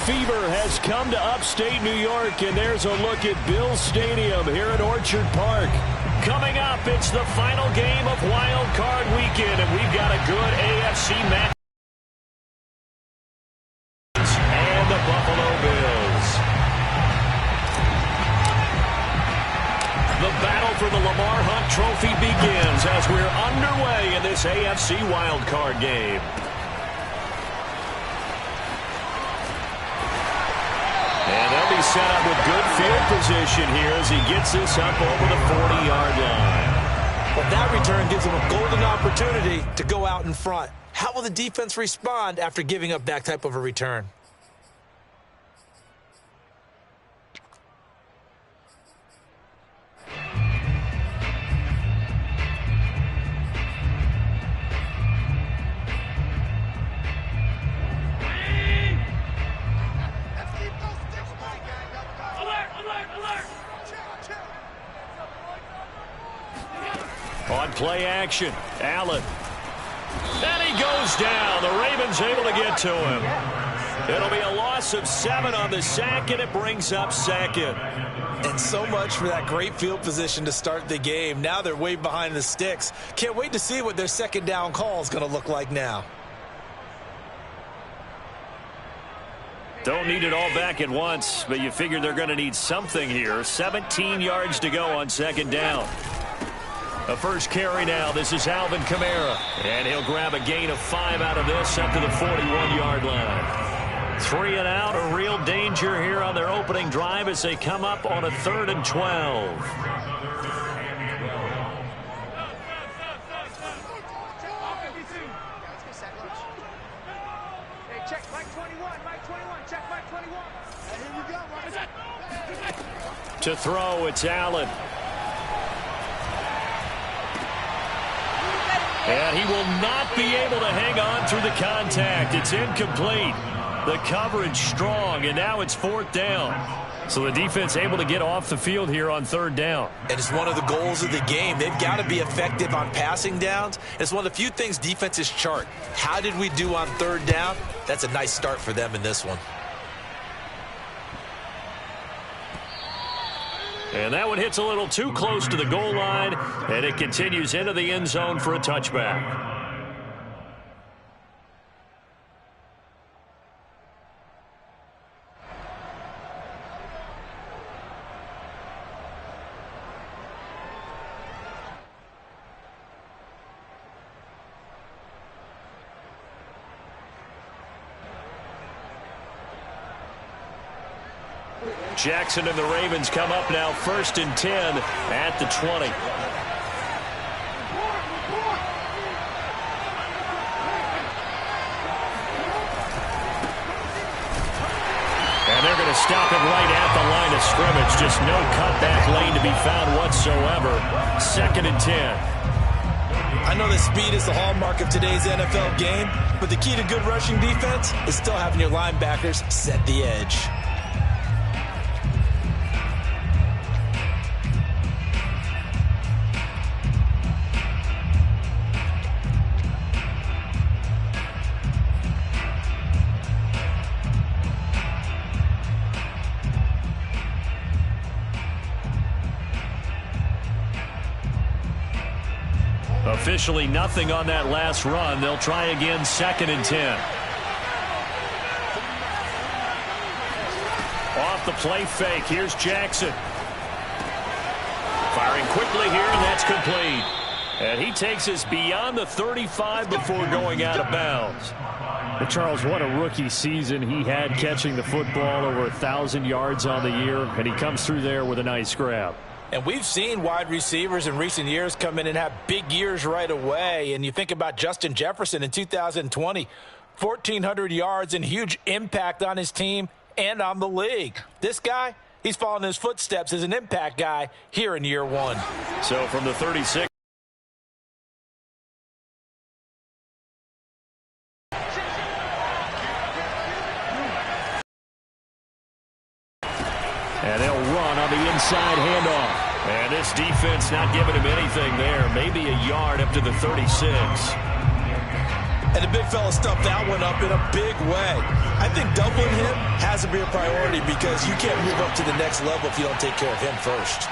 fever has come to upstate New York, and there's a look at Bill Stadium here at Orchard Park. Coming up, it's the final game of Wild Card Weekend, and we've got a good AFC match. And the Buffalo Bills. The battle for the Lamar Hunt Trophy begins as we're underway in this AFC Wild Card game. And they'll be set up with good field position here as he gets this up over the 40-yard line. Well, that return gives him a golden opportunity to go out in front. How will the defense respond after giving up that type of a return? On play action, Allen. And he goes down. The Ravens able to get to him. It'll be a loss of 7 on the sack, and it brings up second. And so much for that great field position to start the game. Now they're way behind the sticks. Can't wait to see what their second down call is going to look like now. Don't need it all back at once, but you figure they're going to need something here. 17 yards to go on second down. A first carry now. This is Alvin Kamara. And he'll grab a gain of 5 out of this up to the 41-yard line. 3 and out. A real danger here on their opening drive as they come up on a 3rd and 12. Check Mike 21. Mike 21. Check Mike 21. Here we go. To throw, it's Allen. And he will not be able to hang on through the contact. It's incomplete. The coverage strong, and now it's 4th down. So the defense able to get off the field here on 3rd down. And it's one of the goals of the game. They've got to be effective on passing downs. It's one of the few things defenses chart. How did we do on 3rd down? That's a nice start for them in this one. And that one hits a little too close to the goal line, and it continues into the end zone for a touchback. Jackson and the Ravens come up now 1st and 10 at the 20. And they're going to stop it right at the line of scrimmage. Just no cutback lane to be found whatsoever. 2nd and 10. I know that speed is the hallmark of today's NFL game, but the key to good rushing defense is still having your linebackers set the edge. Officially nothing on that last run. They'll try again 2nd and 10. Off the play fake. Here's Jackson. Firing quickly here, and that's complete. And he takes us beyond the 35 before going out of bounds. Well, Charles, what a rookie season he had catching the football, over 1,000 yards on the year, and he comes through there with a nice grab. And we've seen wide receivers in recent years come in and have big years right away. And you think about Justin Jefferson in 2020, 1,400 yards and huge impact on his team and on the league. This guy, he's following his footsteps as an impact guy here in year 1. So from the 36. And they'll run on the inside handoff. And this defense not giving him anything there. Maybe a yard up to the 36. And the big fella stuffed that one up in a big way. I think doubling him has to be a priority because you can't move up to the next level if you don't take care of him first.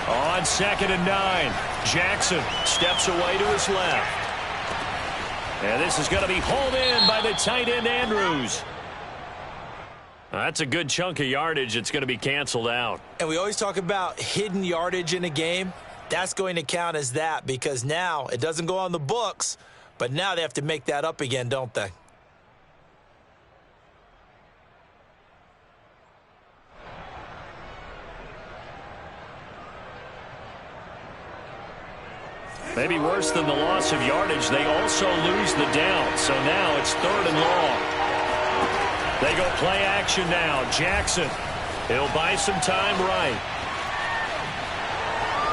On 2nd and 9, Jackson steps away to his left. And this is going to be hauled in by the tight end, Andrews. That's a good chunk of yardage. It's going to be canceled out. And we always talk about hidden yardage in a game. That's going to count as that because now it doesn't go on the books, but now they have to make that up again, don't they? Maybe worse than the loss of yardage, they also lose the down. So now it's 3rd and long. They go play action now. Jackson, he'll buy some time right.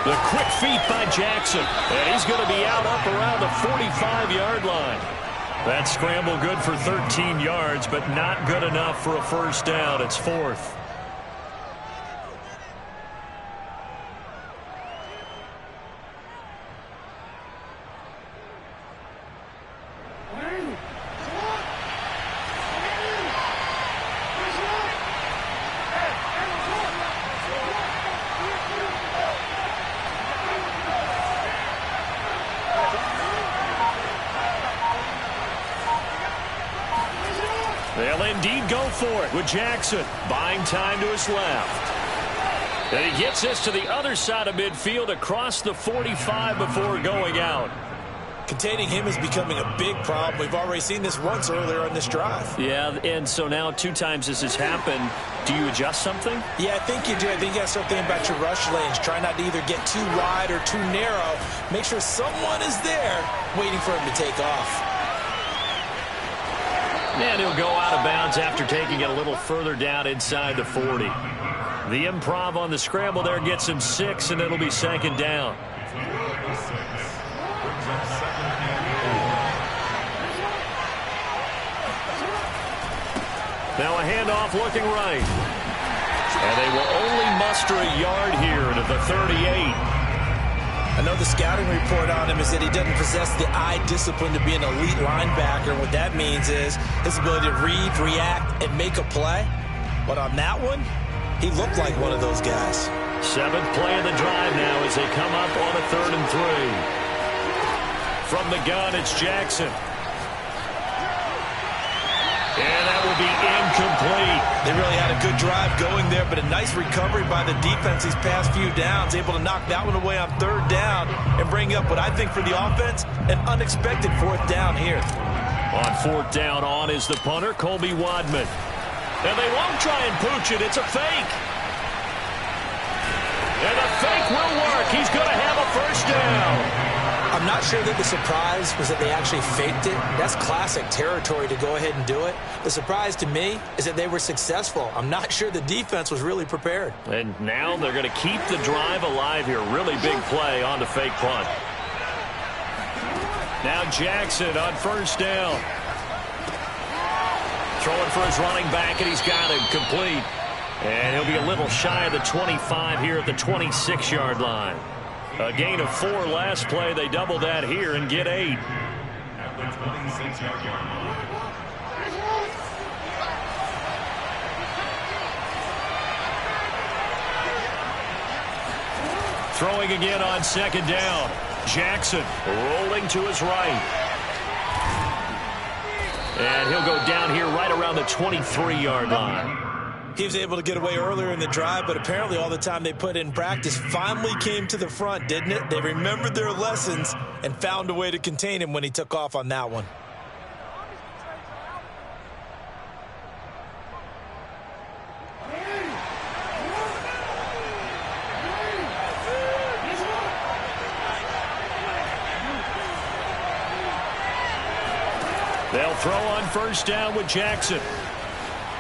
The quick feet by Jackson. And he's going to be out up around the 45-yard line. That scramble good for 13 yards, but not good enough for a first down. It's 4th. They'll indeed go for it with Jackson buying time to his left. And he gets this to the other side of midfield across the 45 before going out. Containing him is becoming a big problem. We've already seen this once earlier on this drive. Yeah, and so now 2 times this has happened. Do you adjust something? Yeah, I think you do. I think you got to start thinking about your rush lanes. Try not to either get too wide or too narrow. Make sure someone is there waiting for him to take off. And he'll go out of bounds after taking it a little further down inside the 40. The improv on the scramble there gets him 6, and it'll be 2nd down. Now a handoff looking right. And they will only muster a yard here to the 38. I know the scouting report on him is that he doesn't possess the eye discipline to be an elite linebacker. What that means is his ability to read, react, and make a play. But on that one, he looked like one of those guys. 7th play of the drive now as they come up on a 3rd and 3. From the gun, it's Jackson. And that will be incomplete. They really had a good drive going there, but a nice recovery by the defense these past few downs, able to knock that one away on 3rd down and bring up what I think for the offense, an unexpected 4th down here. On 4th down, on is the punter, Colby Wadman. And they won't try and pooch it. It's a fake. And the fake will work. He's going to have a first down. I'm not sure that the surprise was that they actually faked it. That's classic territory to go ahead and do it. The surprise to me is that they were successful. I'm not sure the defense was really prepared. And now they're going to keep the drive alive here. Really big play on the fake punt. Now Jackson on 1st down. Throwing for his running back, and he's got him complete. And he'll be a little shy of the 25 here at the 26-yard line. A gain of 4 last play. They double that here and get 8. At the 26-yard line. Throwing again on 2nd down. Jackson rolling to his right. And he'll go down here right around the 23-yard line. He was able to get away earlier in the drive, but apparently all the time they put in practice finally came to the front, didn't it? They remembered their lessons and found a way to contain him when he took off on that one. They'll throw on 1st down with Jackson.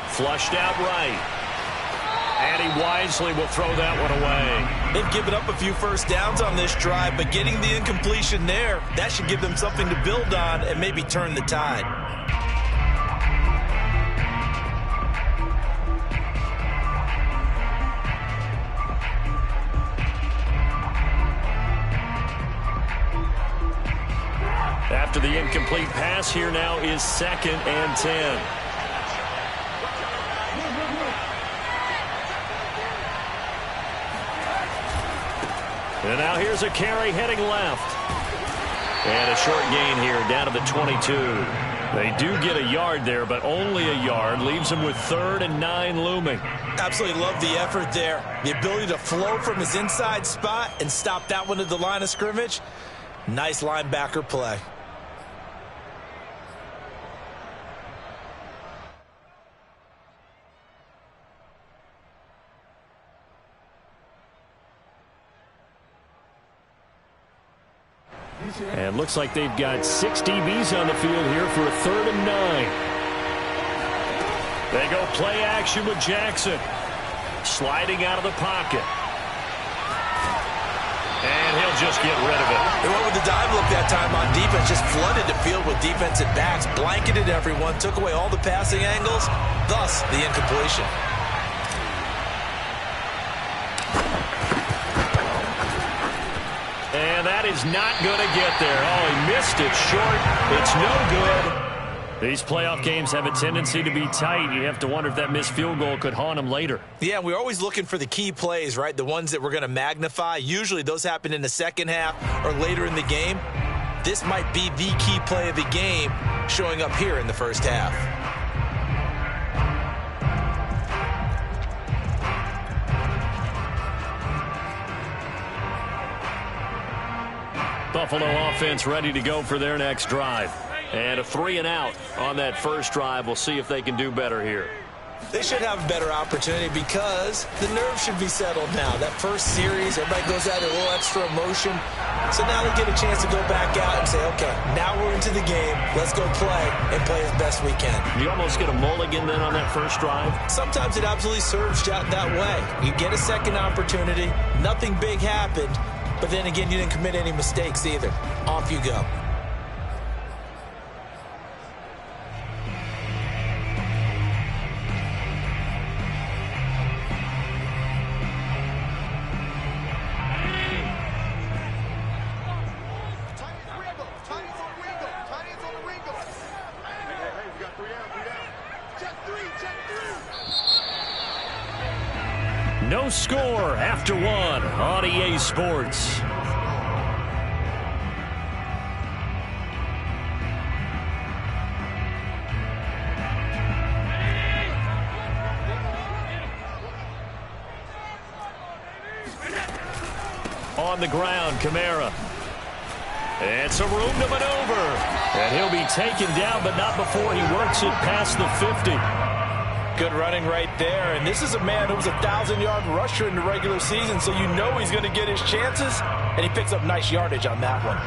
Flushed out right. And he wisely will throw that one away. They've given up a few first downs on this drive, but getting the incompletion there, that should give them something to build on and maybe turn the tide. After the incomplete pass, here now is 2nd and 10. And now here's a carry heading left. And a short gain here down to the 22. They do get a yard there, but only a yard. Leaves them with 3rd and 9 looming. Absolutely love the effort there. The ability to flow from his inside spot and stop that one at the line of scrimmage. Nice linebacker play. And looks like they've got 6 DBs on the field here for a 3rd and 9. They go play action with Jackson. Sliding out of the pocket. And he'll just get rid of it. They went with the dive look that time on defense. Just flooded the field with defensive backs. Blanketed everyone. Took away all the passing angles. Thus, the incompletion. And that is not going to get there. Oh, he missed it short. It's no good. These playoff games have a tendency to be tight. You have to wonder if that missed field goal could haunt him later. Yeah, we're always looking for the key plays, right? The ones that we're going to magnify. Usually those happen in the second half or later in the game. This might be the key play of the game showing up here in the first half. Buffalo offense ready to go for their next drive. And a 3 and out on that first drive. We'll see if they can do better here. They should have a better opportunity because the nerves should be settled now. That first series, everybody goes out a little extra emotion. So now they get a chance to go back out and say, okay, now we're into the game. Let's go play and play as best we can. You almost get a mulligan then on that first drive? Sometimes it absolutely serves that way. You get a second opportunity. Nothing big happened. But then again, you didn't commit any mistakes either. Off you go. No score after 1 on EA Sports. On the ground, Kamara. And some room to maneuver. And he'll be taken down, but not before he works it past the 50. Good running right there. And this is a man who was a 1,000-yard rusher in the regular season, so you know he's going to get his chances. And he picks up nice yardage on that one.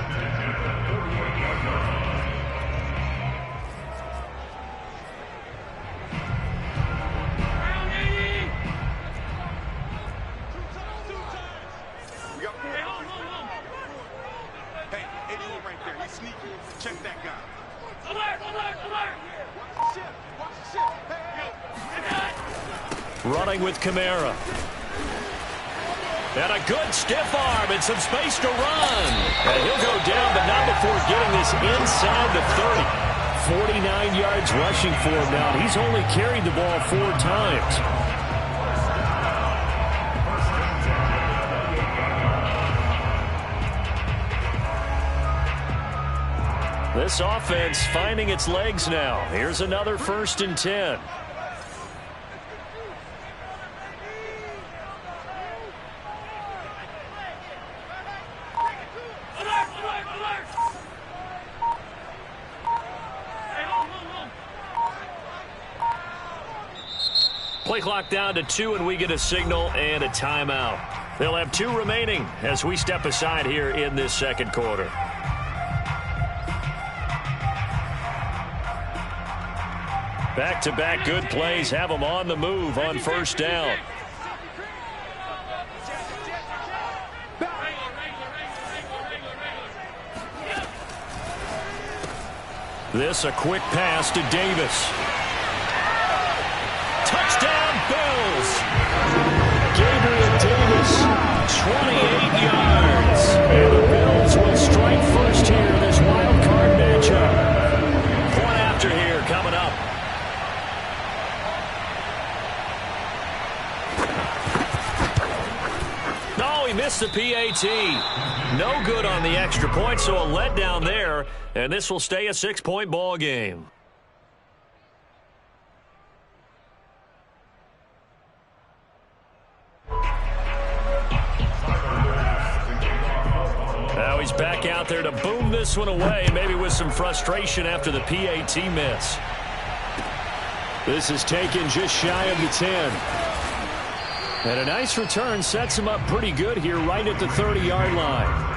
Running with Kamara. And a good stiff arm and some space to run. And he'll go down, but not before getting this inside the 30. 49 yards rushing for him now. He's only carried the ball 4 times. This offense finding its legs now. Here's another 1st and 10. Play clock down to 2, and we get a signal and a timeout. They'll have 2 remaining as we step aside here in this second quarter. Back-to-back good plays have them on the move on first down. This a quick pass to Davis. Touchdown, Bills. Gabriel Davis, 28 yards. And the Bills will strike first here in this wild card matchup. missed the PAT. No good on the extra point, so a letdown there, and this will stay a 6-point ball game. Now he's back out there to boom this one away, maybe with some frustration after the PAT miss. This is taken just shy of the 10. And a nice return sets him up pretty good here right at the 30-yard line.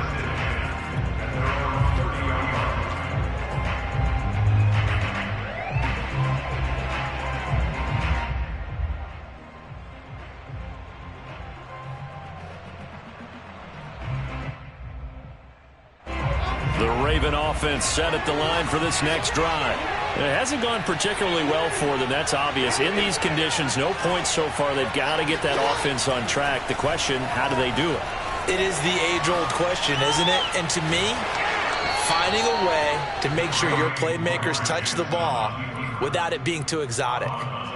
The Raven offense set at the line for this next drive. It hasn't gone particularly well for them. That's obvious. In these conditions, no points so far. They've got to get that offense on track. The question, how do they do it? It is the age-old question, isn't it? And to me, finding a way to make sure your playmakers touch the ball without it being too exotic.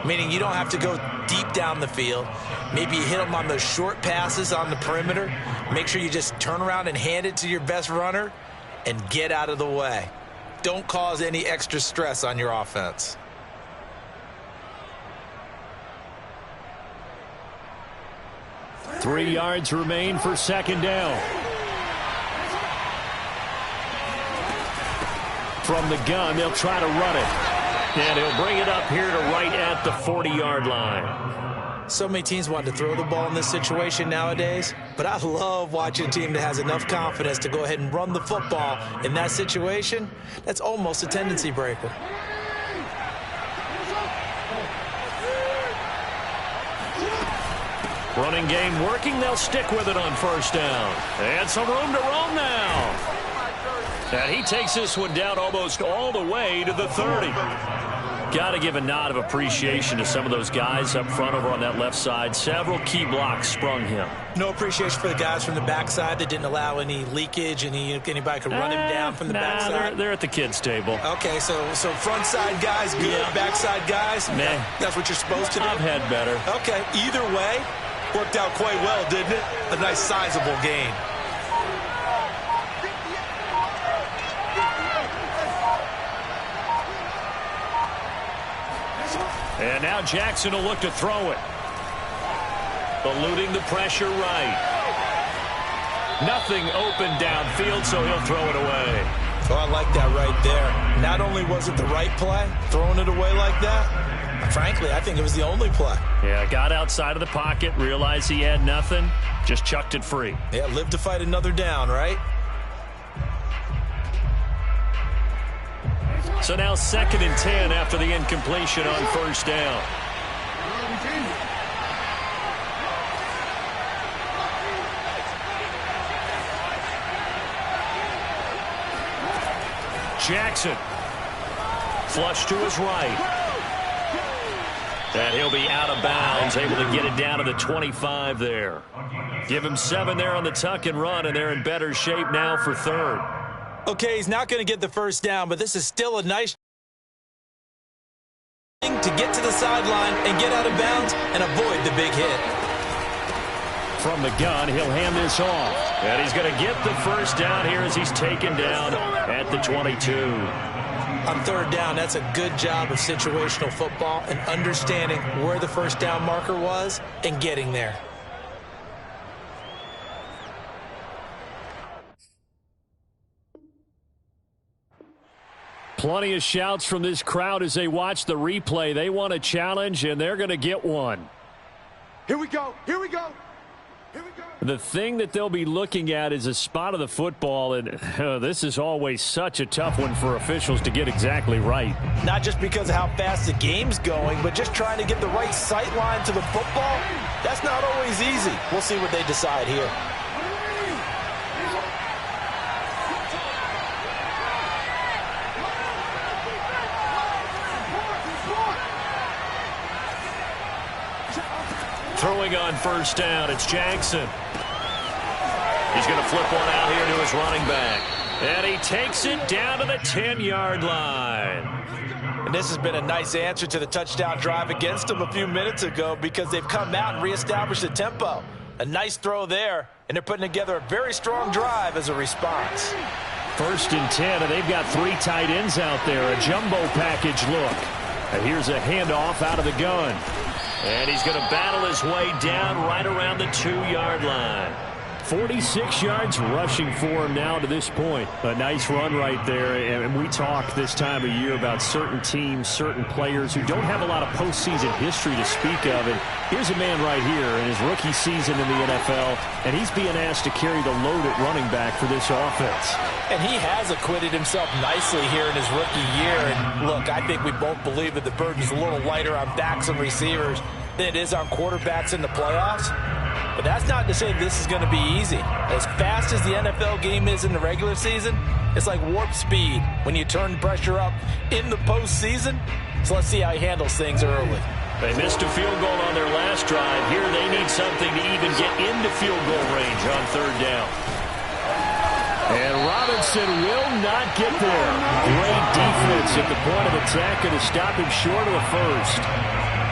Meaning you don't have to go deep down the field. Maybe you hit them on those short passes on the perimeter. Make sure you just turn around and hand it to your best runner and get out of the way. Don't cause any extra stress on your offense. Three yards remain for second down. From the gun, they'll try to run it. And he'll bring it up here to right at the 40-yard line. So many teams want to throw the ball in this situation nowadays, but I love watching a team that has enough confidence to go ahead and run the football in that situation. That's almost a tendency breaker. Running game working. They'll stick with it on first down. And some room to roam now. And he takes this one down almost all the way to the 30. Got to give a nod of appreciation to some of those guys up front over on that left side. Several key blocks sprung him. No appreciation for the guys from the backside that didn't allow any leakage, and anybody could run him down from the backside. They're at the kids' table. Okay, so front side guys good, backside guys, that's what you're supposed to do? I've had better. Okay, either way, worked out quite well, didn't it? A nice sizable gain. And now Jackson will look to throw it. Eluding the pressure right. Nothing open downfield, so he'll throw it away. Oh, I like that right there. Not only was it the right play, throwing it away like that, frankly, I think it was the only play. Yeah, got outside of the pocket, realized he had nothing, just chucked it free. Yeah, live to fight another down, right? So now 2nd and 10 after the incompletion on first down. Jackson. Flush to his right. And he'll be out of bounds, able to get it down to the 25 there. Give him 7 there on the tuck and run, and they're in better shape now for third. Okay, he's not going to get the first down, but this is still a nice thing to get to the sideline and get out of bounds and avoid the big hit. From the gun, he'll hand this off. And he's going to get the first down here as he's taken down at the 22. On third down, that's a good job of situational football and understanding where the first down marker was and getting there. Plenty of shouts from this crowd as they watch the replay. They want a challenge, and they're going to get one. Here we go. Here we go. Here we go. The thing that they'll be looking at is a spot of the football, and this is always such a tough one for officials to get exactly right. Not just because of how fast the game's going, but just trying to get the right sight line to the football. That's not always easy. We'll see what they decide here. Throwing on first down, it's Jackson. He's going to flip one out here to his running back. And he takes it down to the 10-yard line. And this has been a nice answer to the touchdown drive against them a few minutes ago because they've come out and reestablished the tempo. A nice throw there, and they're putting together a very strong drive as a response. 1st and 10, and they've got 3 tight ends out there. A jumbo package look. And here's a handoff out of the gun. And he's going to battle his way down right around the 2-yard line. 46 yards rushing for him now to this point. A nice run right there. And we talk this time of year about certain teams, certain players who don't have a lot of postseason history to speak of. And here's a man right here in his rookie season in the NFL, and he's being asked to carry the load at running back for this offense. And he has acquitted himself nicely here in his rookie year. And look, I think we both believe that the burden's a little lighter on backs and receivers than it is on quarterbacks in the playoffs. But that's not to say this is going to be easy. As fast as the NFL game is in the regular season, it's like warp speed when you turn pressure up in the postseason. So let's see how he handles things early. They missed a field goal on their last drive. Here they need something to even get into field goal range on 3rd down. And Robinson will not get there. Great defense at the point of attack, and to stop him short of the 1st.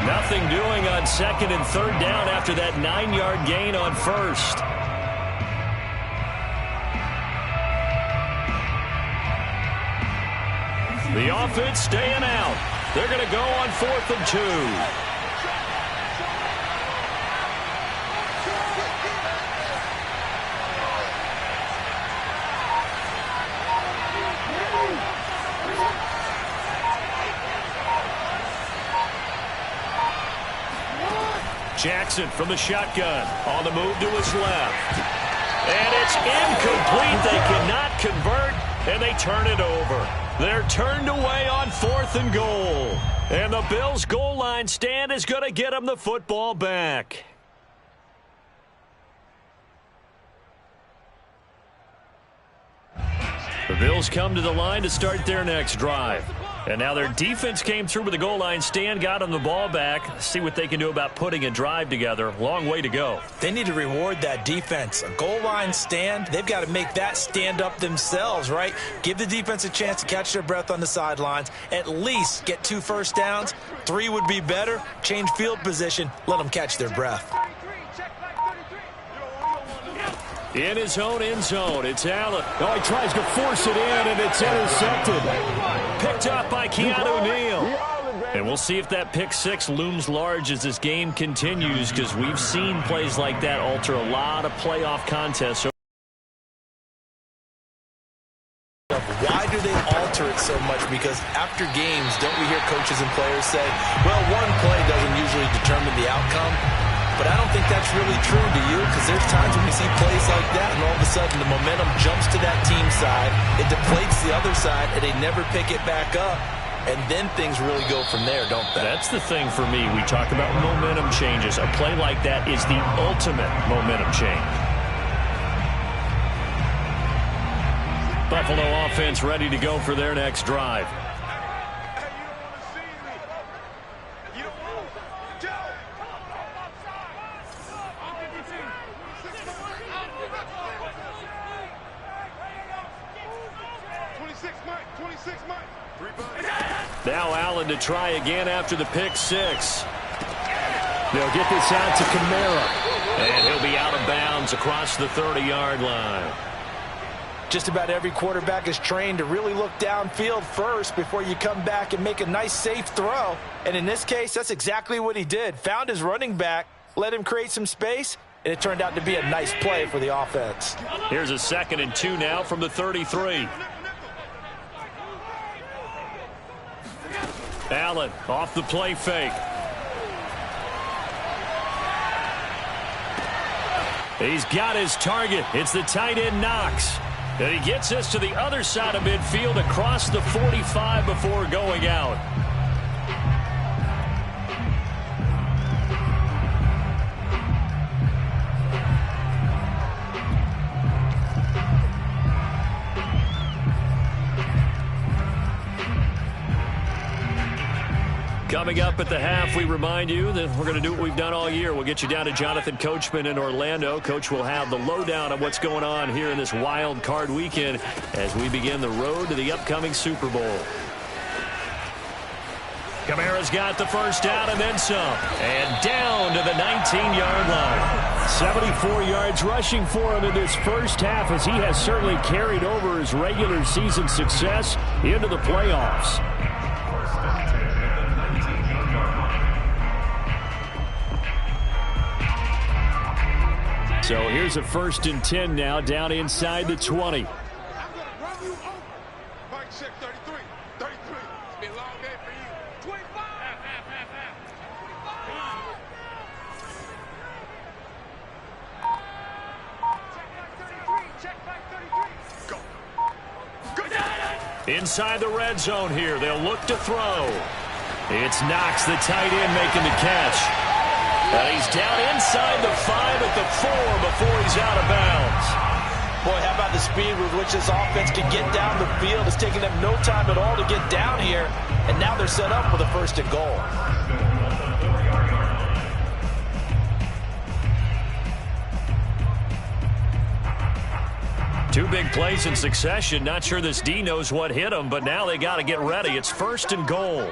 Nothing doing on 2nd and 3rd down after that 9-yard gain on 1st. The offense staying out. They're going to go on 4th and 2. Jackson from the shotgun on the move to his left. And it's incomplete. They cannot convert, and they turn it over. They're turned away on 4th and goal. And the Bills' goal line stand is going to get them the football back. The Bills come to the line to start their next drive. And now their defense came through with the goal line stand, got them the ball back. See what they can do about putting a drive together. Long way to go. They need to reward that defense. A goal line stand, they've got to make that stand up themselves, right? Give the defense a chance to catch their breath on the sidelines. At least get 2 first downs. 3 would be better. Change field position. Let them catch their breath. In his own end zone, it's Allen. Oh, he tries to force it in, and it's intercepted. Picked up by Keanu Neal. And we'll see if that pick 6 looms large as this game continues, because we've seen plays like that alter a lot of playoff contests. Why do they alter it so much? Because after games, don't we hear coaches and players say, well, one play doesn't usually determine the outcome. But I don't think that's really true, do you? Because there's times when we see plays like that, and all of a sudden the momentum jumps to that team side. It deflates the other side, and they never pick it back up. And then things really go from there, don't they? That's the thing for me. We talk about momentum changes. A play like that is the ultimate momentum change. Buffalo offense ready to go for their next drive. Now Allen to try again after the pick 6. They'll get this out to Kamara. And he'll be out of bounds across the 30-yard line. Just about every quarterback is trained to really look downfield first before you come back and make a nice, safe throw. And in this case, that's exactly what he did. Found his running back, let him create some space, and it turned out to be a nice play for the offense. Here's a 2nd and 2 now from the 33. Allen off the play fake. He's got his target. It's the tight end Knox. And he gets us to the other side of midfield across the 45 before going out. Coming up at the half, we remind you that we're going to do what we've done all year. We'll get you down to Jonathan Coachman in Orlando. Coach will have the lowdown on what's going on here in this wild card weekend as we begin the road to the upcoming Super Bowl. Coming Kamara's got the first down and then some. And down to the 19-yard line. 74 yards rushing for him in this first half, as he has certainly carried over his regular season success into the playoffs. So here's a 1st and 10 now, down inside the 20. Inside the red zone here. They'll look to throw. It's Knox, the tight end, making the catch. And he's down inside the 5 at the 4 before he's out of bounds. Boy, how about the speed with which this offense can get down the field? It's taking them no time at all to get down here. And now they're set up for the 1st and goal. Two big plays in succession. Not sure this D knows what hit him, but now they got to get ready. It's 1st and goal.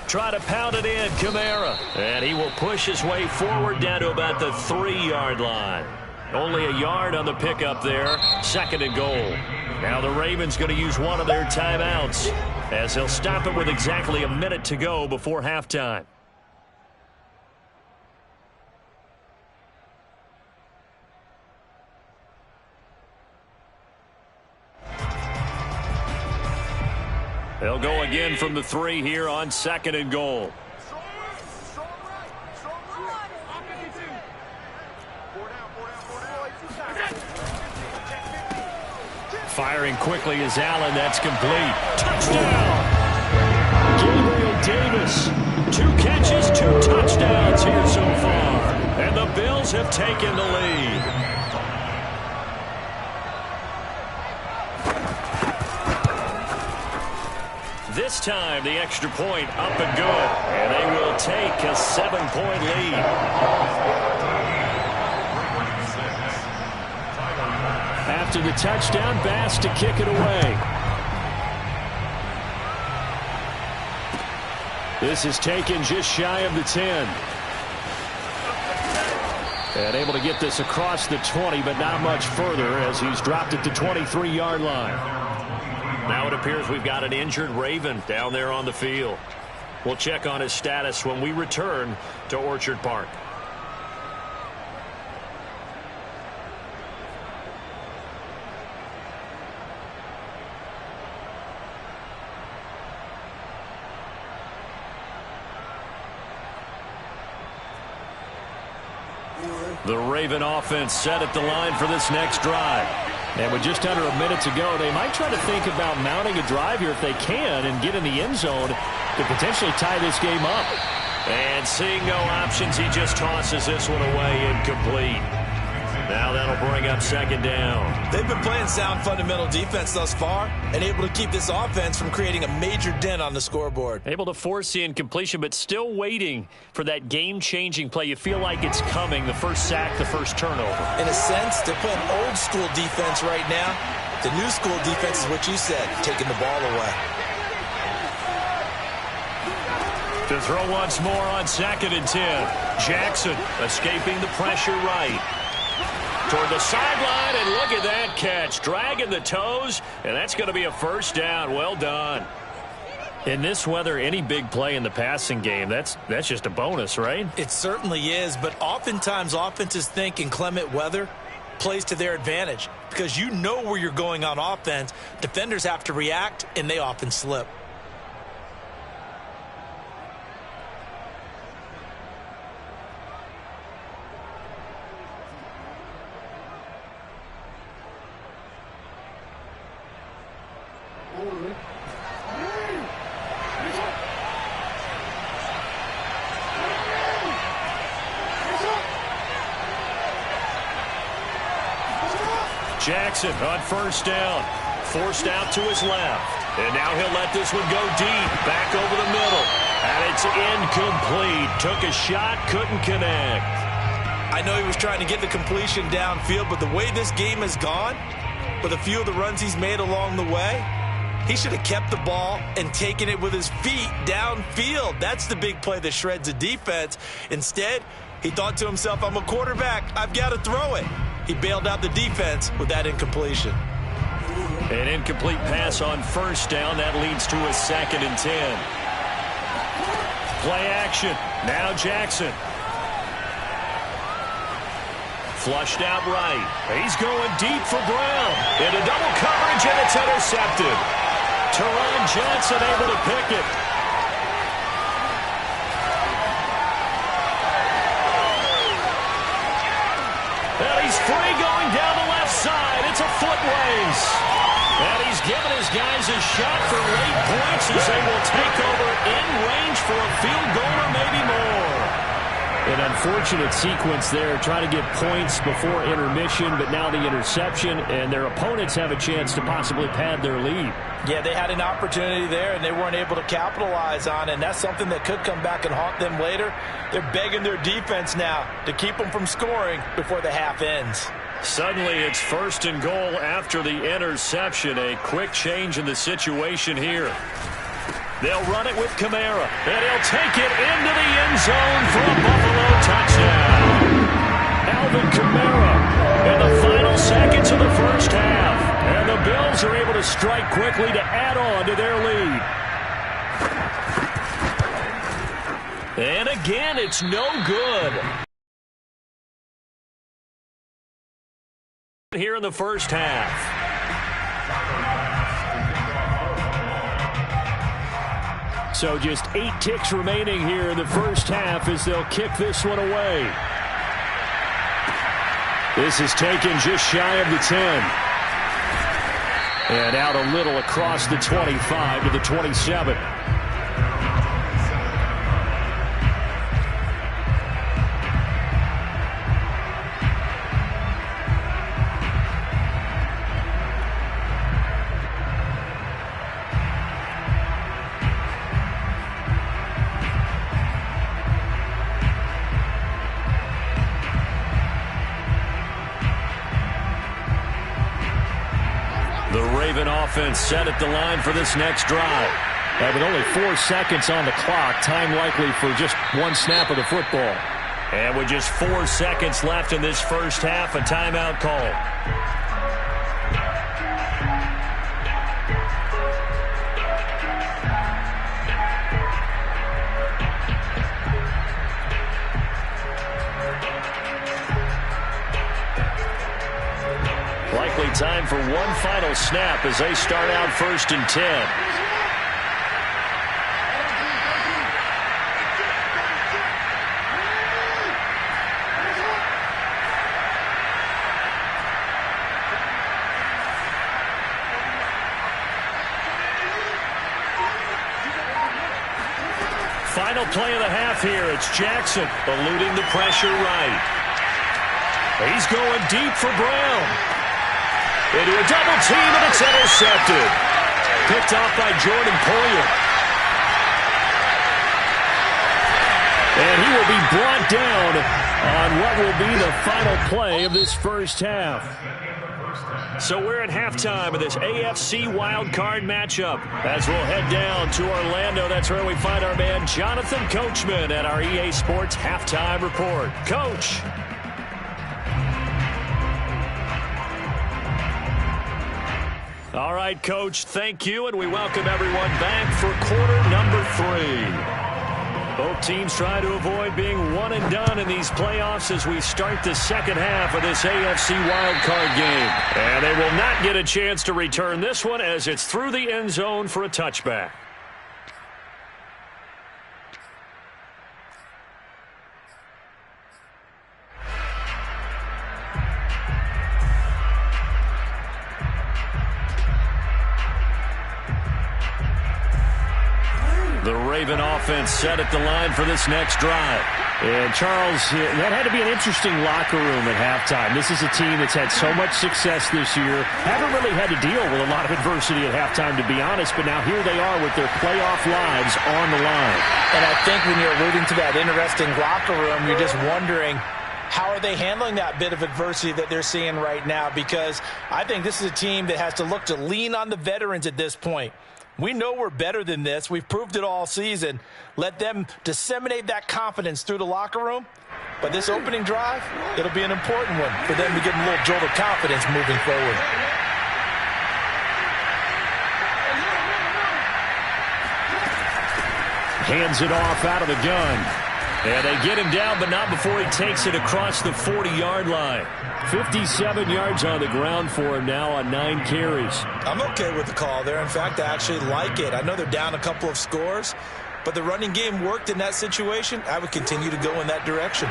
Try to pound it in, Kamara. And he will push his way forward down to about the 3-yard line. Only a yard on the pickup there. 2nd and goal. Now the Ravens going to use one of their timeouts, as they'll stop it with exactly a minute to go before halftime. They'll go again from the 3 here on 2nd and goal. Firing quickly is Allen. That's complete. Touchdown! Gabriel Davis. 2 catches, 2 touchdowns here so far. And the Bills have taken the lead. This time, the extra point up and good. And they will take a 7-point lead. After the touchdown, Bass to kick it away. This is taken just shy of the 10. And able to get this across the 20, but not much further, as he's dropped it to 23-yard line. Now it appears we've got an injured Raven down there on the field. We'll check on his status when we return to Orchard Park. The Raven offense set at the line for this next drive. And with just under a minute to go, they might try to think about mounting a drive here if they can and get in the end zone to potentially tie this game up. And seeing no options, he just tosses this one away incomplete. Now that'll bring up 2nd down. They've been playing sound fundamental defense thus far and able to keep this offense from creating a major dent on the scoreboard. Able to force the incompletion, but still waiting for that game-changing play. You feel like it's coming, the first sack, the first turnover. In a sense, they're playing old-school defense right now. The new school defense is what you said, taking the ball away. To throw once more on 2nd and 10. Jackson escaping the pressure right. Toward the sideline, and look at that catch. Dragging the toes, and that's going to be a 1st down. Well done. In this weather, any big play in the passing game, that's just a bonus, right? It certainly is, but oftentimes offenses think in clement weather plays to their advantage because you know where you're going on offense. Defenders have to react, and they often slip. Jackson on 1st down. Forced out to his left. And now he'll let this one go deep. Back over the middle. And it's incomplete. Took a shot, couldn't connect. I know he was trying to get the completion downfield, but the way this game has gone, with a few of the runs he's made along the way, he should have kept the ball and taken it with his feet downfield. That's the big play that shreds the defense. Instead, he thought to himself, I'm a quarterback, I've got to throw it. He bailed out the defense with that incompletion. An incomplete pass on first down. That leads to a 2nd and 10. Play action. Now Jackson. Flushed out right. He's going deep for Brown. Into double coverage, and it's intercepted. Teron Johnson able to pick it. And he's free going down the left side. It's a foot race. And he's given his guys a shot for late points as they will take over in range for a field goal or maybe more. An unfortunate sequence there, trying to get points before intermission, but now the interception, and their opponents have a chance to possibly pad their lead. Yeah, they had an opportunity there, and they weren't able to capitalize on it, and that's something that could come back and haunt them later. They're begging their defense now to keep them from scoring before the half ends. Suddenly it's 1st and goal after the interception. A quick change in the situation here. They'll run it with Kamara, and he'll take it into the end zone for a Buffalo touchdown. Alvin Kamara in the final seconds of the first half. And the Bills are able to strike quickly to add on to their lead. And again, it's no good. Here in the first half. So just 8 ticks remaining here in the first half as they'll kick this one away. This is taken just shy of the 10. And out a little across the 25 to the 27. Offense set at the line for this next drive. With only 4 seconds on the clock, time likely for just 1 snap of the football. And with just 4 seconds left in this first half, a timeout call. Likely time for one final snap as they start out 1st and 10. Final play of the half here. It's Jackson eluding the pressure right. He's going deep for Brown. Into a double team, and it's intercepted. Picked off by Jordan Poyer. And he will be brought down on what will be the final play of this first half. So we're at halftime of this AFC Wildcard matchup. As we'll head down to Orlando, that's where we find our man Jonathan Coachman at our EA Sports Halftime Report. Coach. All right, Coach, thank you, and we welcome everyone back for quarter number 3. Both teams try to avoid being one and done in these playoffs as we start the second half of this AFC wildcard game. And they will not get a chance to return this one as it's through the end zone for a touchback. The Raven offense set at the line for this next drive. And Charles, that had to be an interesting locker room at halftime. This is a team that's had so much success this year. Haven't really had to deal with a lot of adversity at halftime, to be honest, but now here they are with their playoff lives on the line. And I think when you're alluding to that interesting locker room, you're just wondering how are they handling that bit of adversity that they're seeing right now? Because I think this is a team that has to look to lean on the veterans at this point. We know we're better than this. We've proved it all season. Let them disseminate that confidence through the locker room. But this opening drive, it'll be an important one for them to give them a little jolt of confidence moving forward. Hands it off out of the gun. And they get him down, but not before he takes it across the 40-yard line. 57 yards on the ground for him now on 9 carries. I'm okay with the call there. In fact, I actually like it. I know they're down a couple of scores, but the running game worked in that situation. I would continue to go in that direction.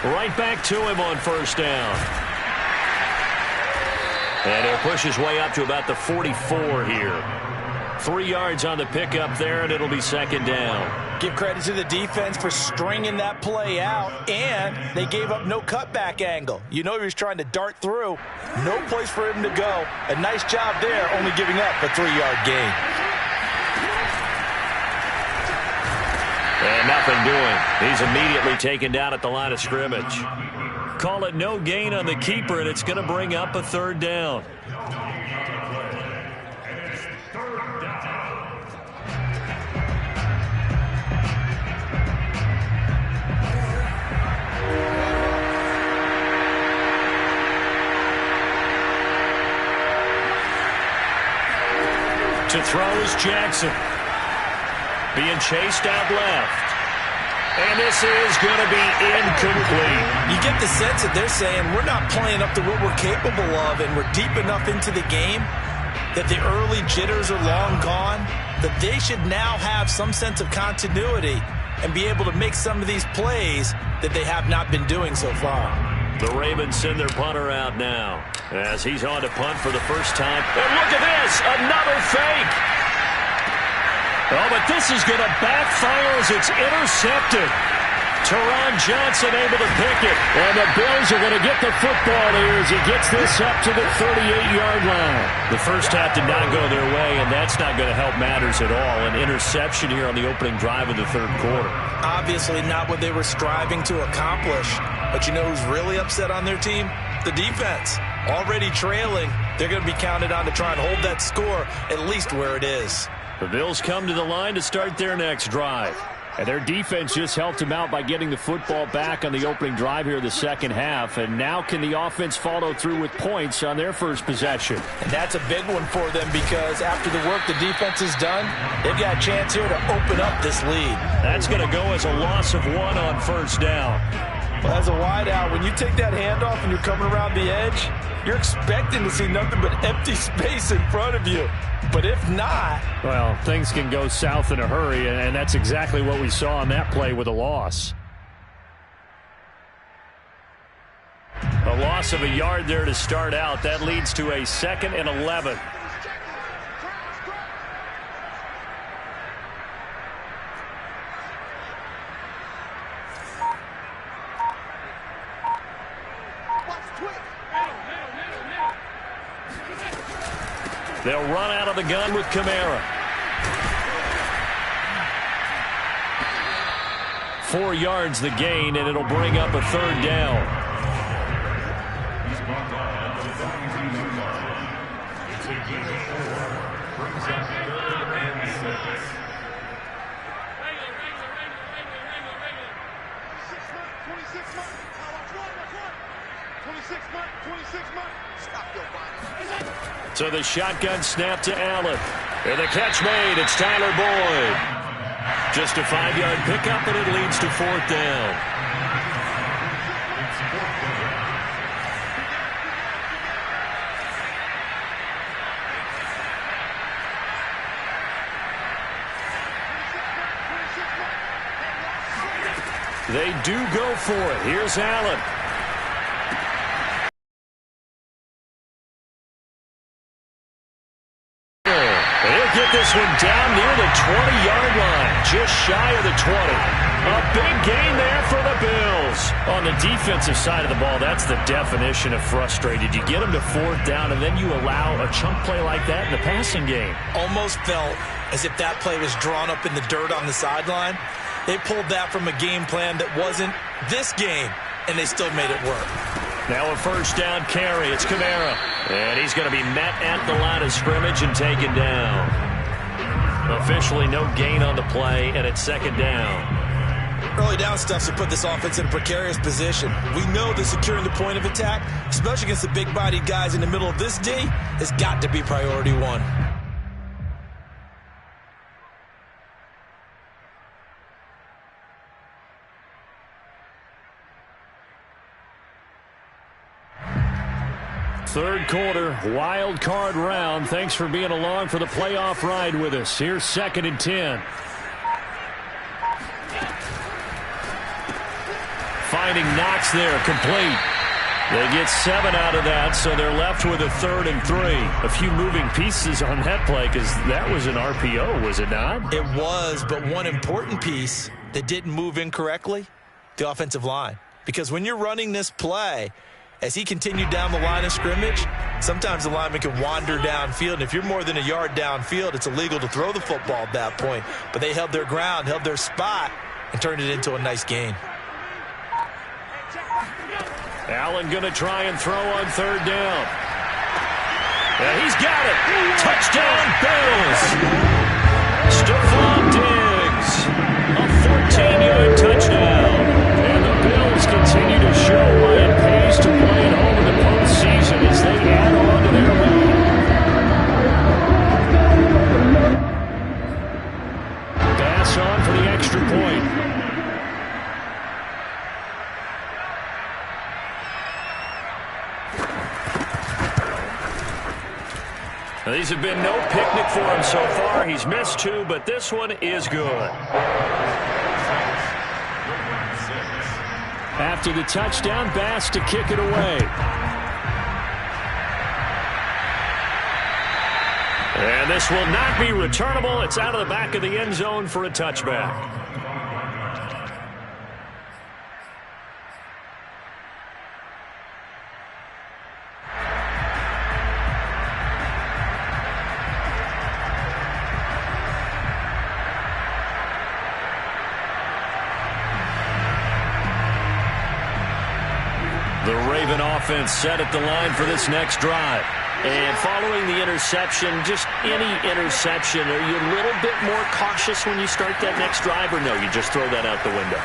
Right back to him on first down. And he'll push his way up to about the 44 here. 3 yards on the pickup there, and it'll be second down. Give credit to the defense for stringing that play out, and they gave up no cutback angle. You know he was trying to dart through. No place for him to go. A nice job there, only giving up a 3-yard gain. And nothing doing. He's immediately taken down at the line of scrimmage. Call it no gain on the keeper, and it's going to bring up a third down. To throw is Jackson. Being chased out left. And this is going to be incomplete. You get the sense that they're saying we're not playing up to what we're capable of, and we're deep enough into the game that the early jitters are long gone, that they should now have some sense of continuity and be able to make some of these plays that they have not been doing so far. The Ravens send their punter out now as he's on to punt for the first time. And look at this, another fake. Oh, but this is going to backfire as it's intercepted. Teron Johnson able to pick it. And the Bills are going to get the football here as he gets this up to the 38-yard line. The first half did not go their way, and that's not going to help matters at all. An interception here on the opening drive of the third quarter. Obviously not what they were striving to accomplish. But you know who's really upset on their team? The defense. Already trailing, they're going to be counted on to try and hold that score at least where it is. The Bills come to the line to start their next drive. And their defense just helped them out by getting the football back on the opening drive here in the second half. And now can the offense follow through with points on their first possession? And that's a big one for them because after the work the defense has done, they've got a chance here to open up this lead. That's going to go as a loss of 1 on first down. Well, as a wideout, when you take that handoff and you're coming around the edge, you're expecting to see nothing but empty space in front of you. But if not... well, things can go south in a hurry, and that's exactly what we saw on that play with a loss. A loss of a yard there to start out. That leads to a 2nd and 11. They'll run out of the gun with Kamara. 4 yards the gain, and it'll bring up a third down. He's brought down at the 22-yard line. It's a gain of 4. Brings up 3rd and 6. 26 months. Stop your body. So the shotgun snap to Allen. And the catch made. It's Tyler Boyd. Just a 5-yard pickup, and it leads to 4th down. They do go for it. Here's Allen. get this one down near the 20-yard line, just shy of the 20. A big gain there for the Bills. On the defensive side of the ball, that's the definition of frustrated. You get them to fourth down, and then you allow a chunk play like that in the passing game. Almost felt as if that play was drawn up in the dirt on the sideline. They pulled that from a game plan that wasn't this game, and they still made it work. Now a first down carry. It's Kamara. And he's going to be met at the line of scrimmage and taken down. Officially no gain on the play, and it's second down. Early down stuff to put this offense in a precarious position. We know that securing the point of attack, especially against the big-bodied guys in the middle of this D, has got to be priority one. Third quarter, wild card round. Thanks for being along for the playoff ride with us. Here's 2nd and 10. Finding Knox there, complete. They get 7 out of that, so they're left with a 3rd and 3. A few moving pieces on that play because that was an RPO, was it not? It was, but one important piece that didn't move incorrectly, the offensive line. Because when you're running this play, as he continued down the line of scrimmage, sometimes the lineman can wander downfield. And if you're more than a yard downfield, it's illegal to throw the football at that point. But they held their ground, held their spot, and turned it into a nice gain. Allen going to try and throw on 3rd down. And he's got it. Touchdown, Bills. Stephon Diggs. A 14-yard touchdown. And the Bills continue to show why it pays to play at home in the postseason as they add on to their lead. Pass on for the extra point. These have been no picnic for him so far. He's missed 2, but this one is good. After the touchdown, Bass to kick it away. And this will not be returnable. It's out of the back of the end zone for a touchback. The Raven offense set at the line for this next drive. And following the interception, just any interception, are you a little bit more cautious when you start that next drive, or no, you just throw that out the window?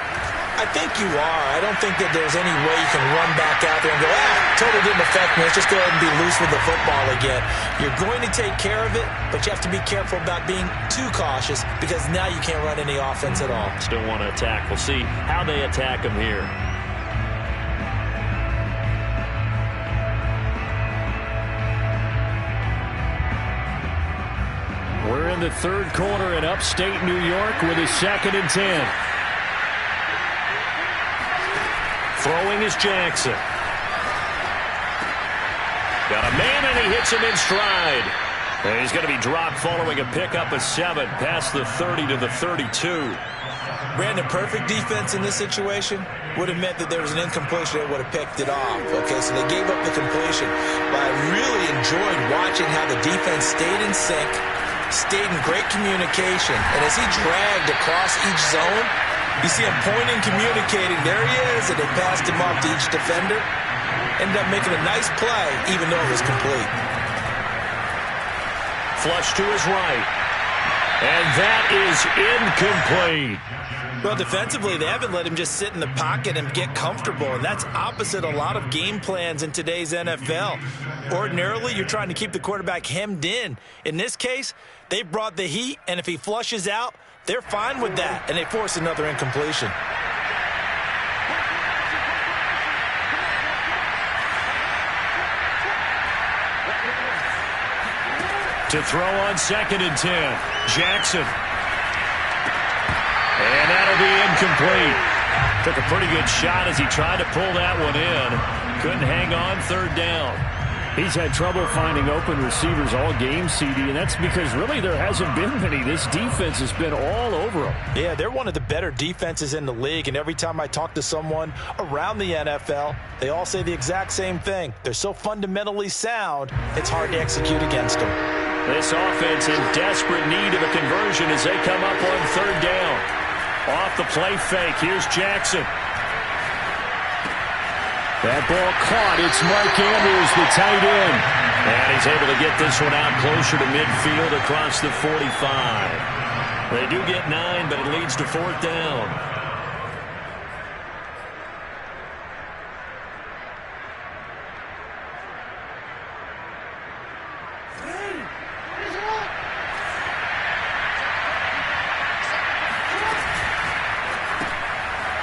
I think you are. I don't think that there's any way you can run back out there and go, totally didn't affect me. Let's just go ahead and be loose with the football again. You're going to take care of it, but you have to be careful about being too cautious because now you can't run any offense at all. Still want to attack. We'll see how they attack them here. We're in the third quarter in upstate New York with a 2nd and 10. Throwing is Jackson. Got a man, and he hits him in stride. And he's going to be dropped following a pickup of 7 past the 30 to the 32. Brandon, perfect defense in this situation would have meant that there was an incompletion that would have picked it off. Okay, so they gave up the completion. But I really enjoyed watching how the defense stayed in sync, stayed in great communication. And as he dragged across each zone, you see him pointing, communicating. There he is, and they passed him off to each defender. Ended up making a nice play, even though it was complete. Flush to his right. And that is incomplete. Well, defensively, they haven't let him just sit in the pocket and get comfortable, and that's opposite a lot of game plans in today's NFL. Ordinarily, you're trying to keep the quarterback hemmed in. In this case, they brought the heat, and if he flushes out, they're fine with that, and they force another incompletion. To throw on 2nd and 10, Jackson. And that'll be incomplete. Took a pretty good shot as he tried to pull that one in. Couldn't hang on 3rd down. He's had trouble finding open receivers all game, CD, and that's because really there hasn't been many. This defense has been all over him. Yeah, they're one of the better defenses in the league, and every time I talk to someone around the NFL, they all say the exact same thing. They're so fundamentally sound, it's hard to execute against them. This offense in desperate need of a conversion as they come up on third down. Off the play fake, here's Jackson. That ball caught. It's Mark Andrews, the tight end. And he's able to get this one out closer to midfield across the 45. They do get 9, but it leads to fourth down.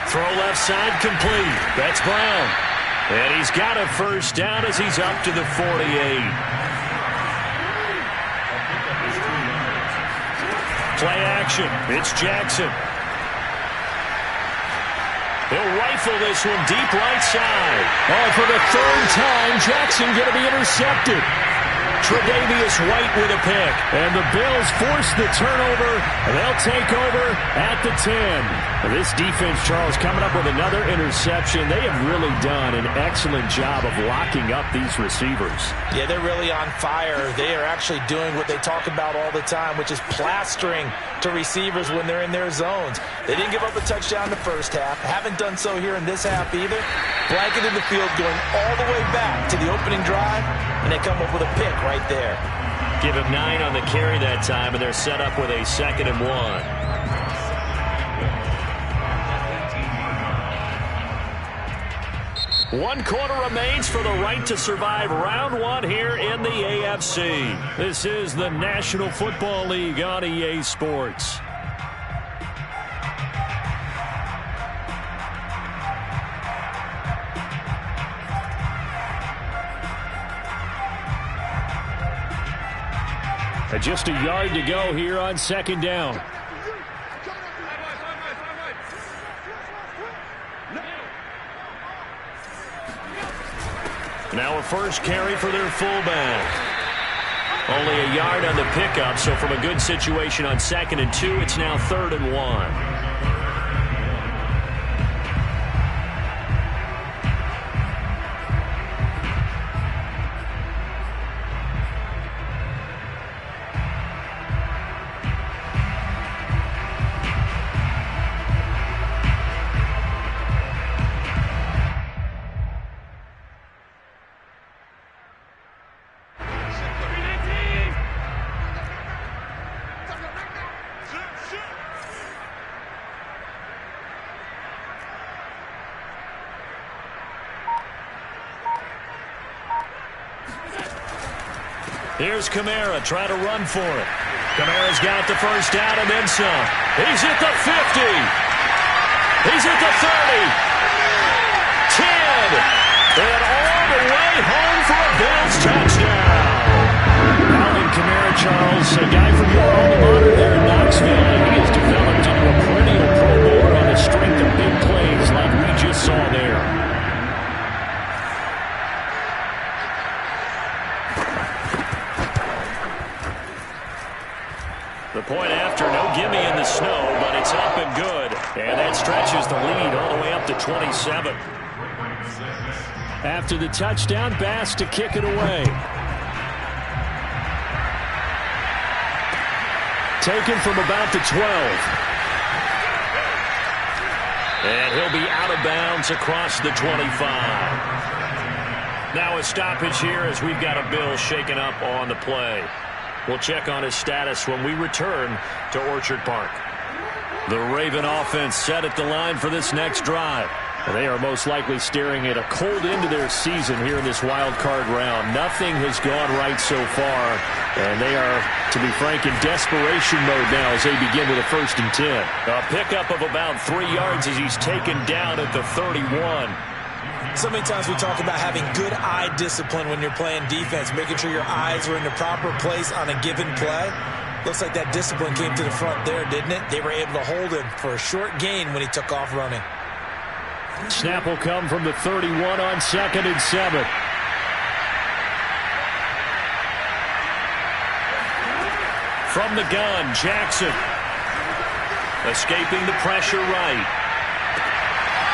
Throw left side complete. That's Brown. And he's got a first down as he's up to the 48. Play action. It's Jackson. He'll rifle this one deep right side. Oh, for the third time, Jackson going to be intercepted. Tre'Davious White with a pick. And the Bills force the turnover. They'll take over at the 10. This defense, Charles, coming up with another interception. They have really done an excellent job of locking up these receivers. Yeah, they're really on fire. They are actually doing what they talk about all the time, which is plastering to receivers when they're in their zones. They didn't give up a touchdown in the first half. Haven't done so here in this half either. Blanketed the field going all the way back to the opening drive, and they come up with a pick right there. Give him 9 on the carry that time, and they're set up with a 2nd and 1. One quarter remains for the right to survive round 1 here in the AFC. This is the National Football League on EA Sports. Just a yard to go here on 2nd down. Now a first carry for their fullback. Only a yard on the pickup, so from a good situation on 2nd and 2, it's now 3rd and 1. Here's Kamara trying to run for it. Kamara's got the first down and then some. He's at the 50. He's at the 30. 10. And all the way home for a Bills touchdown. Alvin Kamara, Charles, a guy from your alma mater there in Knoxville. He has developed into a perennial Pro Bowler on the strength of big plays like we just saw there. The point after, no gimme in the snow, but it's up and good. And that stretches the lead all the way up to 27. After the touchdown, Bass to kick it away. Taken from about the 12. And he'll be out of bounds across the 25. Now a stoppage here as we've got a Bill shaken up on the play. We'll check on his status when we return to Orchard Park. The Raven offense set at the line for this next drive. They are most likely staring at a cold end to their season here in this wild card round. Nothing has gone right so far, and they are, to be frank, in desperation mode now as they begin with a 1st and 10. A pickup of about 3 yards as he's taken down at the 31. So many times we talk about having good eye discipline when you're playing defense, making sure your eyes are in the proper place on a given play. Looks like that discipline came to the front there, didn't it? They were able to hold him for a short gain when he took off running. Snap will come from the 31 on 2nd and 7. From the gun, Jackson. Escaping the pressure right.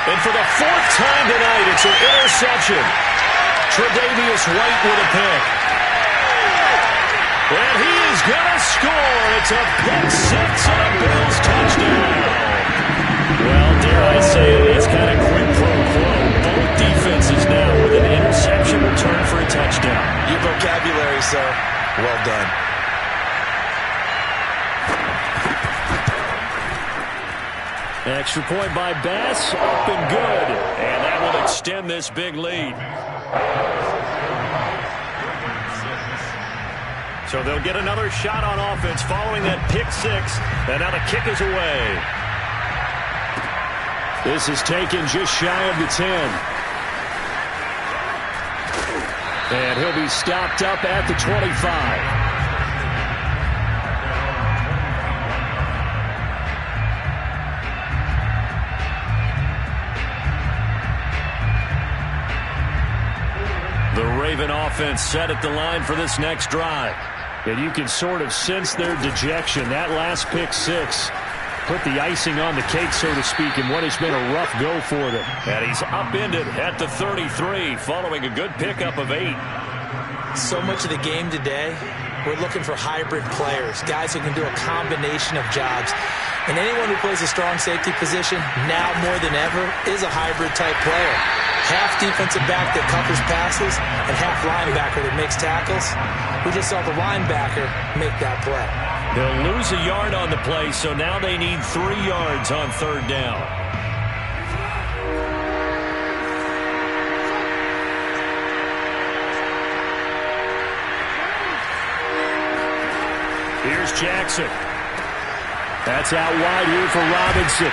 And for the fourth time tonight, it's an interception. Tre'Davious White with a pick. And he is going to score. It's a pick six and a Bills touchdown. Well, dare I say it, it's kind of quid pro quo. Both defenses now with an interception return for a touchdown. Your vocabulary, sir. Well done. Extra point by Bass, up and good. And that will extend this big lead. So they'll get another shot on offense following that pick six. And now the kick is away. This is taken just shy of the 10. And he'll be stopped up at the 25. The Raven offense set at the line for this next drive. And you can sort of sense their dejection. That last pick six put the icing on the cake, so to speak, in what has been a rough go for them. And he's upended at the 33 following a good pickup of 8. So much of the game today, we're looking for hybrid players, guys who can do a combination of jobs. And anyone who plays a strong safety position, now more than ever, is a hybrid-type player. Half defensive back that covers passes and half linebacker that makes tackles. We just saw the linebacker make that play. They'll lose a yard on the play, so now they need 3 yards on third down. Here's Jackson. That's out wide here for Robinson.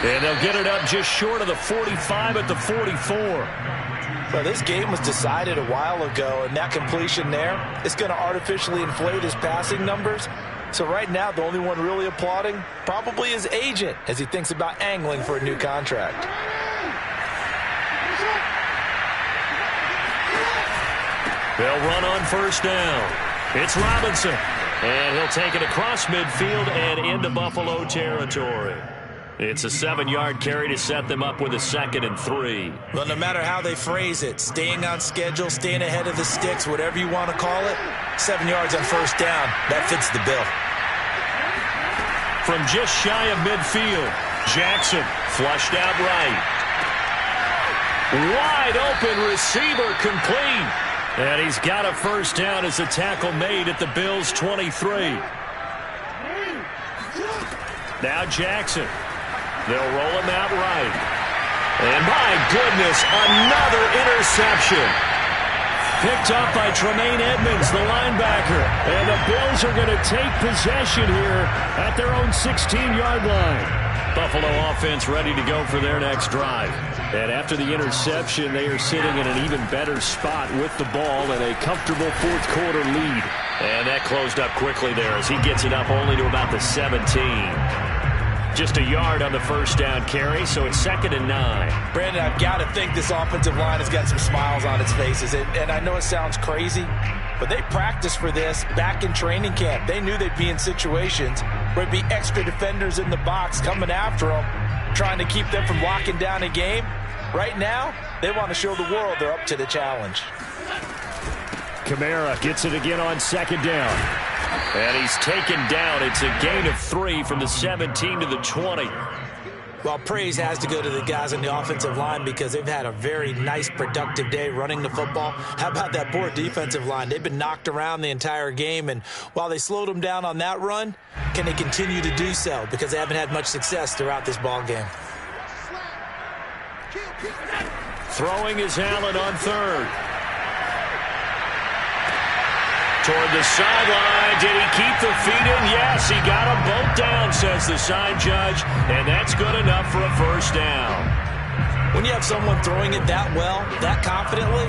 And they'll get it up just short of the 45 at the 44. Well, this game was decided a while ago, and that completion there is going to artificially inflate his passing numbers. So right now, the only one really applauding probably his agent as he thinks about angling for a new contract. They'll run on first down. It's Robinson. And he'll take it across midfield and into Buffalo territory. It's a 7-yard carry to set them up with a 2nd and 3. Well, no matter how they phrase it, staying on schedule, staying ahead of the sticks, whatever you want to call it, 7 yards on first down, that fits the bill. From just shy of midfield, Jackson flushed out right. Wide open receiver complete. And he's got a first down as a tackle made at the Bills' 23. Now Jackson. They'll roll him out right. And my goodness, another interception. Picked up by Tremaine Edmonds, the linebacker. And the Bills are going to take possession here at their own 16-yard line. Buffalo offense ready to go for their next drive. And after the interception, they are sitting in an even better spot with the ball and a comfortable fourth-quarter lead. And that closed up quickly there as he gets it up only to about the 17. Just a yard on the first down carry, so it's 2nd and 9. Brandon, I've got to think this offensive line has got some smiles on its faces. And I know it sounds crazy, but they practiced for this back in training camp. They knew they'd be in situations where there'd be extra defenders in the box coming after them, trying to keep them from locking down a game. Right now, they want to show the world they're up to the challenge. Kamara gets it again on 2nd down. And he's taken down. It's a gain of 3 from the 17 to the 20. Well, praise has to go to the guys on the offensive line because they've had a very nice, productive day running the football. How about that poor defensive line? They've been knocked around the entire game, and while they slowed them down on that run, can they continue to do so? Because they haven't had much success throughout this ball game. Throwing is Allen on 3rd. Toward the sideline. Did he keep the feet in? Yes, he got them both down, says the side judge, and that's good enough for a first down. When you have someone throwing it that well, that confidently,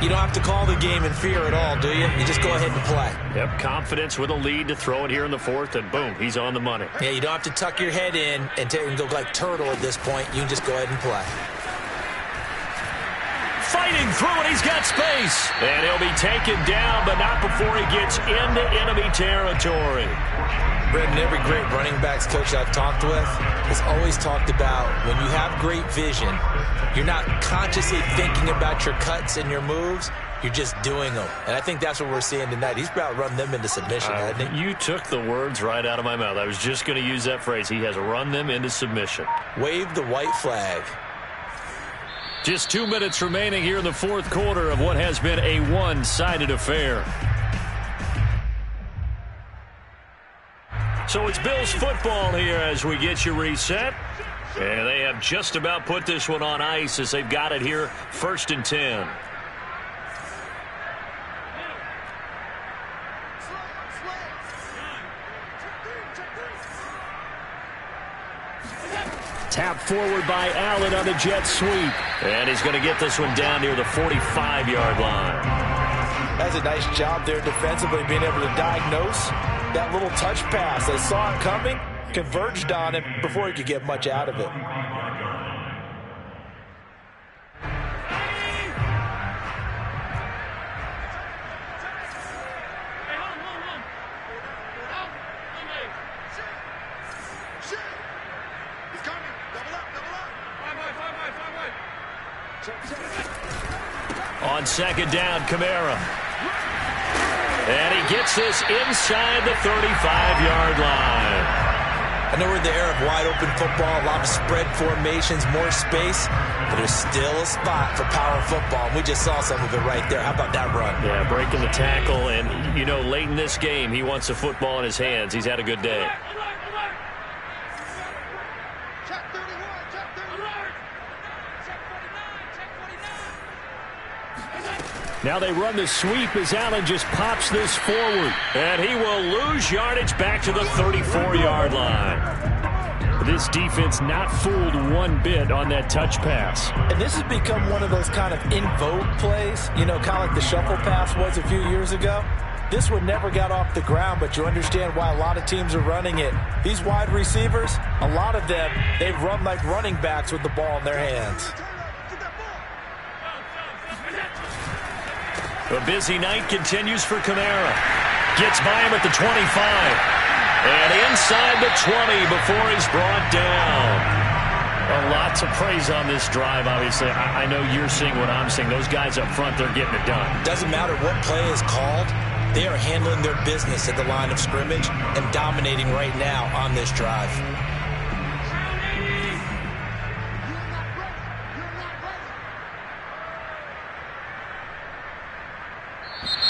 you don't have to call the game in fear at all, do you? You just go ahead and play. Yep, confidence with a lead to throw it here in the 4th, and boom, he's on the money. Yeah, you don't have to tuck your head in and go like turtle at this point. You can just go ahead and play. Fighting speeding through, and he's got space. And he'll be taken down, but not before he gets into enemy territory. Brendan, every great running backs coach I've talked with has always talked about when you have great vision, you're not consciously thinking about your cuts and your moves. You're just doing them. And I think that's what we're seeing tonight. He's about to run them into submission, hasn't he? You took the words right out of my mouth. I was just going to use that phrase. He has run them into submission. Wave the white flag. Just 2 minutes remaining here in the fourth quarter of what has been a one-sided affair. So it's Bills football here as we get you reset. And they have just about put this one on ice as they've got it here, 1st and 10. Tap forward by Allen on the jet sweep. And he's going to get this one down near the 45-yard line. That's a nice job there defensively, being able to diagnose that little touch pass. They saw it coming, converged on it before he could get much out of it. On 2nd down, Kamara. And he gets this inside the 35-yard line. I know we're in the era of wide-open football, a lot of spread formations, more space, but there's still a spot for power football. We just saw some of it right there. How about that run? Yeah, breaking the tackle, and, you know, late in this game, he wants the football in his hands. He's had a good day. Now they run the sweep as Allen just pops this forward. And he will lose yardage back to the 34-yard line. This defense not fooled one bit on that touch pass. And this has become one of those kind of in vogue plays, you know, kind of like the shuffle pass was a few years ago. This one never got off the ground, but you understand why a lot of teams are running it. These wide receivers, a lot of them, they run like running backs with the ball in their hands. A busy night continues for Kamara. Gets by him at the 25. And inside the 20 before he's brought down. A lot to praise on this drive, obviously. I know you're seeing what I'm seeing. Those guys up front, they're getting it done. Doesn't matter what play is called. They are handling their business at the line of scrimmage and dominating right now on this drive.